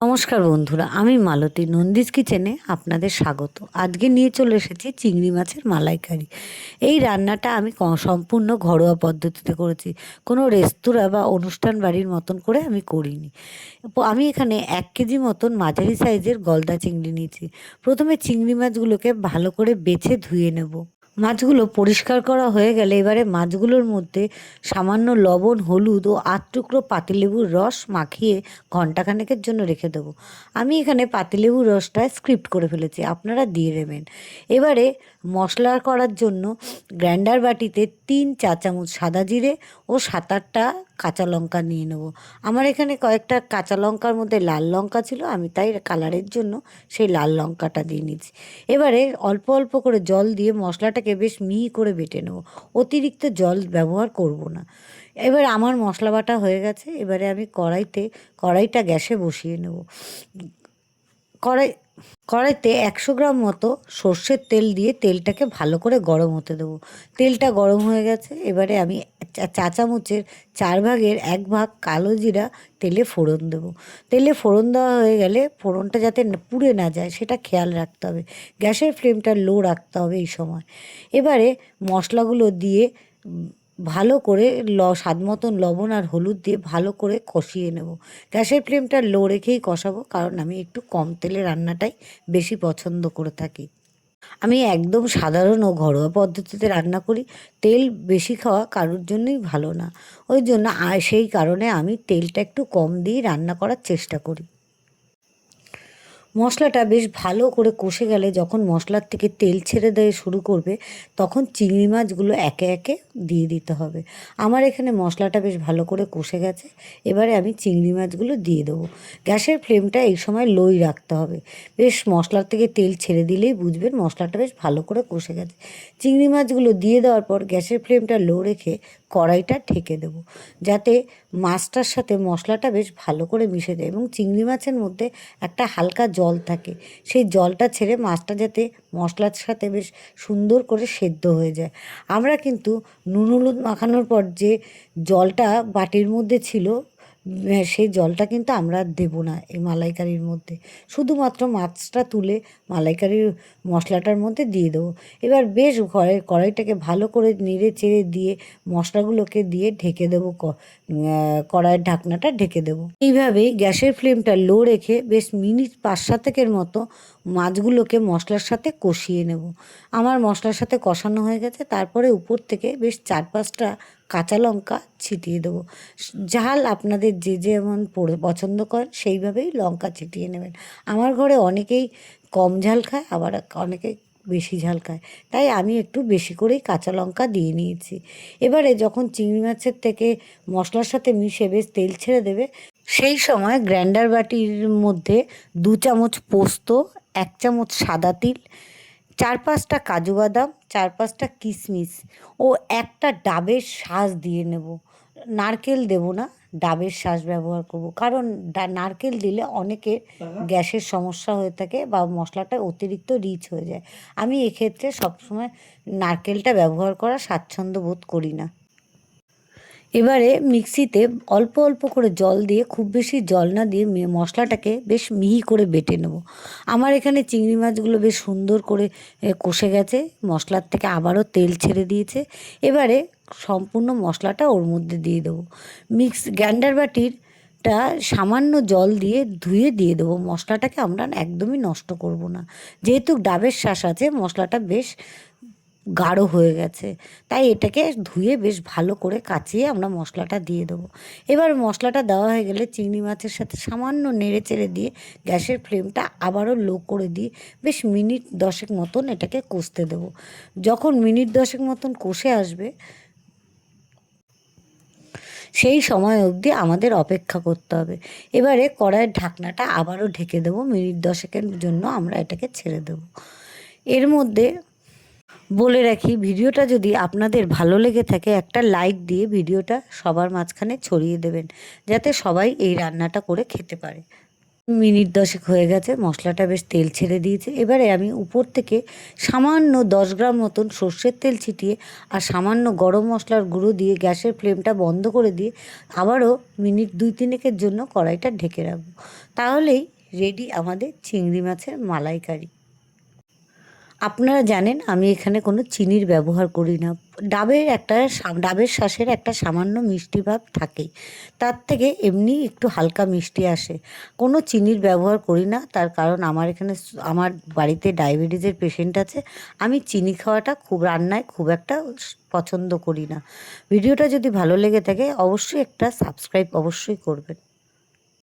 নমস্কার বন্ধুরা, আমি মালতী নন্দিস কিচেনে আপনাদের স্বাগত। আজকে নিয়ে চলে এসেছি চিংড়ি মাছের মালাইকারি। এই রান্নাটা আমি সম্পূর্ণ ঘরোয়া পদ্ধতিতে করেছি, কোনো রেস্তোরাঁ বা অনুষ্ঠান বাড়ির মতন করে আমি করিনি। আমি এখানে 1 কেজি মতন মাঝারি সাইজের গলদা চিংড়ি নিয়েছি। প্রথমে চিংড়ি মাছগুলোকে ভালো করে বেছে ধুয়ে নেব। মাছগুলো পরিষ্কার করা হয়ে গেলে এবারে মাছগুলোর মধ্যে সামান্য লবণ, হলুদ ও 8 টুকরো পাতিলেবুর রস মাখিয়ে ঘন্টাখানেকের জন্য রেখে দেবো। আমি এখানে পাতিলেবুর রসটা স্ক্রিপ্ট করে ফেলেছি, আপনারা দিয়ে দেবেন। এবারে মশলা করার জন্য গ্রাইন্ডার বাটিতে 3 চা চামচ সাদা জিরে ও 7-8টা কাঁচা লঙ্কা নিয়ে নেব। আমার এখানে কয়েকটা কাঁচা লঙ্কার মধ্যে লাল লঙ্কা ছিল, আমি তাই কালারের জন্য সেই লাল লঙ্কাটা দিয়ে নিচ্ছি। এবারে অল্প অল্প করে জল দিয়ে মশলাটাকে বেশ মিহি করে বেটে নেব, অতিরিক্ত জল ব্যবহার করব না। এবার আমার মশলা বাটা হয়ে গেছে। এবারে আমি কড়াইটা গ্যাসে বসিয়ে নেব। কড়াই কড়াইতে 100 গ্রাম মতো সর্ষের তেল দিয়ে তেলটাকে ভালো করে গরম হতে দেবো। তেলটা গরম হয়ে গেছে। এবারে আমি চা চামচের 1/4 ভাগ কালো জিরা তেলে ফোড়ন দেবো। তেলে ফোড়ন দেওয়া হয়ে গেলে ফোড়নটা যাতে পুড়ে না যায় সেটা খেয়াল রাখতে হবে। গ্যাসের ফ্লেমটা লো রাখতে হবে এই সময়। এবারে মশলাগুলো দিয়ে ভালো করে স্বাদ মতন লবণ আর হলুদ দিয়ে ভালো করে কষিয়ে নেব। গ্যাসের ফ্লেমটা লো রেখেই কষাবো, কারণ আমি একটু কম তেলে রান্নাটাই বেশি পছন্দ করে থাকি। আমি একদম সাধারণ ও ঘরোয়া পদ্ধতিতে রান্না করি। তেল বেশি খাওয়া কারোর জন্যই ভালো না। ওই জন্য সেই কারণে আমি তেলটা একটু কম দিয়ে রান্না করার চেষ্টা করি। মশলাটা বেশ ভালো করে কষে গেলে যখন মশলার থেকে তেল ছেড়ে দেওয়া শুরু করবে, তখন চিংড়ি মাছগুলো একে একে দিয়ে দিতে হবে। আমার এখানে মশলাটা বেশ ভালো করে কষে গেছে। এবারে আমি চিংড়ি মাছগুলো দিয়ে দেবো। গ্যাসের ফ্লেমটা এই সময় লোই রাখতে হবে। বেশ মশলার থেকে তেল ছেড়ে দিলেই বুঝবেন মশলাটা বেশ ভালো করে কষে গেছে। চিংড়ি মাছগুলো দিয়ে দেওয়ার পর গ্যাসের ফ্লেমটা লো রেখে কড়াইটা ঢেকে দেবো, যাতে মাছটার সাথে মশলাটা বেশ ভালো করে মিশে যায় এবং চিংড়ি মাছের মধ্যে একটা হালকা জল থাকে। সেই জলটা ছেড়ে মাছটা যাতে মশলার সাথে বেশ সুন্দর করে সেদ্ধ হয়ে যায়। আমরা কিন্তু নুন হলুদ মাখানোর পর যে জলটা বাটির মধ্যে ছিল, সেই জলটা কিন্তু আমরা দেবো না এই মালাইকারির মধ্যে। শুধুমাত্র মাছটা তুলে মালাইকারির মশলাটার মধ্যে দিয়ে দেবো। এবার বেশ কড়াইটাকে ভালো করে নেড়ে চেড়ে দিয়ে মশলাগুলোকে দিয়ে ঢেকে দেবো। কড়াইয়ের ঢাকনাটা ঢেকে দেবো। এইভাবেই গ্যাসের ফ্লেমটা লো রেখে বেশ মিনিট 5-7 মতো মাছগুলোকে মশলার সাথে কষিয়ে নেব। আমার মশলার সাথে কষানো হয়ে গেছে। তারপরে উপর থেকে বেশ 4-5টা কাঁচা লঙ্কা ছিটিয়ে দেবো। ঝাল আপনাদের যে যেমন পছন্দ করেন সেইভাবেই লঙ্কা ছিটিয়ে নেবেন। আমার ঘরে অনেকেই কম ঝাল খায়, আবার অনেকে বেশি ঝাল খায়, তাই আমি একটু বেশি করেই কাঁচা লঙ্কা দিয়ে নিয়েছি। এবারে যখন চিংড়ি মাছের থেকে মশলার সাথে মিশে বেশ তেল ছেড়ে দেবে, সেই সময় গ্রাইন্ডার বাটির মধ্যে 2 চামচ পোস্ত, 1 চামচ সাদা তিল, 4-5টা কাজু বাদাম, 4-5টা কিশমিশ ও একটা ডাবের শাঁস দিয়ে নেব। নারকেল দেব না, ডাবের শাঁস ব্যবহার করব, কারণ নারকেল দিলে অনেকের গ্যাসের সমস্যা হয়ে থাকে বা মশলাটা অতিরিক্ত রিচ হয়ে যায়। আমি এক্ষেত্রে সবসময় নারকেলটা ব্যবহার করা স্বাচ্ছন্দ্য বোধ করি না। এবারে মিক্সিতে অল্প অল্প করে জল দিয়ে, খুব বেশি জল না দিয়ে, মশলাটাকে বেশ মিহি করে বেটে নেব। আমার এখানে চিংড়ি মাছগুলো বেশ সুন্দর করে কষে গেছে, মশলার থেকে আবারও তেল ছেড়ে দিয়েছে। এবারে সম্পূর্ণ মশলাটা ওর মধ্যে দিয়ে দেবো। গ্রাইন্ডার বাটিরটা সামান্য জল দিয়ে ধুয়ে দিয়ে দেবো। মশলাটাকে আমরা একদমই নষ্ট করব না, যেহেতু ডাবের শাঁস আছে মশলাটা বেশ গাঢ় হয়ে গেছে, তাই এটাকে ধুয়ে বেশ ভালো করে কাচিয়ে আমরা মশলাটা দিয়ে দেবো। এবার মশলাটা দেওয়া হয়ে গেলে চিংড়ি মাছের সাথে সামান্য নেড়ে চেড়ে দিয়ে গ্যাসের ফ্লেমটা আবারও লো করে দিয়ে বেশ মিনিট 10 মতন এটাকে কষতে দেবো। যখন মিনিট 10 মতন কষে আসবে, সেই সময় অবধি আমাদের অপেক্ষা করতে হবে। এবারে কড়াইয়ের ঢাকনাটা আবারও ঢেকে দেবো। মিনিট 10-এর জন্য আমরা এটাকে ছেড়ে দেবো। এর মধ্যে বলে রাখি, ভিডিওটা যদি আপনাদের ভালো লেগে থাকে একটা লাইক দিয়ে ভিডিওটা সবার মাঝখানে ছড়িয়ে দেবেন, যাতে সবাই এই রান্নাটা করে খেতে পারে। মিনিট 10 হয়ে গেছে, মশলাটা বেশ তেল ছেড়ে দিয়েছে। এবারে আমি উপর থেকে সামান্য 10 গ্রাম মতন সর্ষের তেল ছিটিয়ে আর সামান্য গরম মশলার গুঁড়ো দিয়ে গ্যাসের ফ্লেমটা বন্ধ করে দিয়ে আবারও মিনিট 2-3 জন্য কড়াইটা ঢেকে রাখবো। তাহলেই রেডি আমাদের চিংড়ি মাছের মালাইকারি। আপনারা জানেন আমি এখানে কোনো চিনির ব্যবহার করি না। ডাবের শাঁসের একটা সামান্য মিষ্টি ভাব থাকেই। তার থেকে এমনি একটু হালকা মিষ্টি আসে। কোনো চিনির ব্যবহার করি না, তার কারণ আমার এখানে আমার বাড়িতে ডায়াবেটিসের পেশেন্ট আছে। আমি চিনি খাওয়াটা রান্নায় খুব একটা পছন্দ করি না। ভিডিওটা যদি ভালো লেগে থাকে অবশ্যই একটা সাবস্ক্রাইব অবশ্যই করবেন।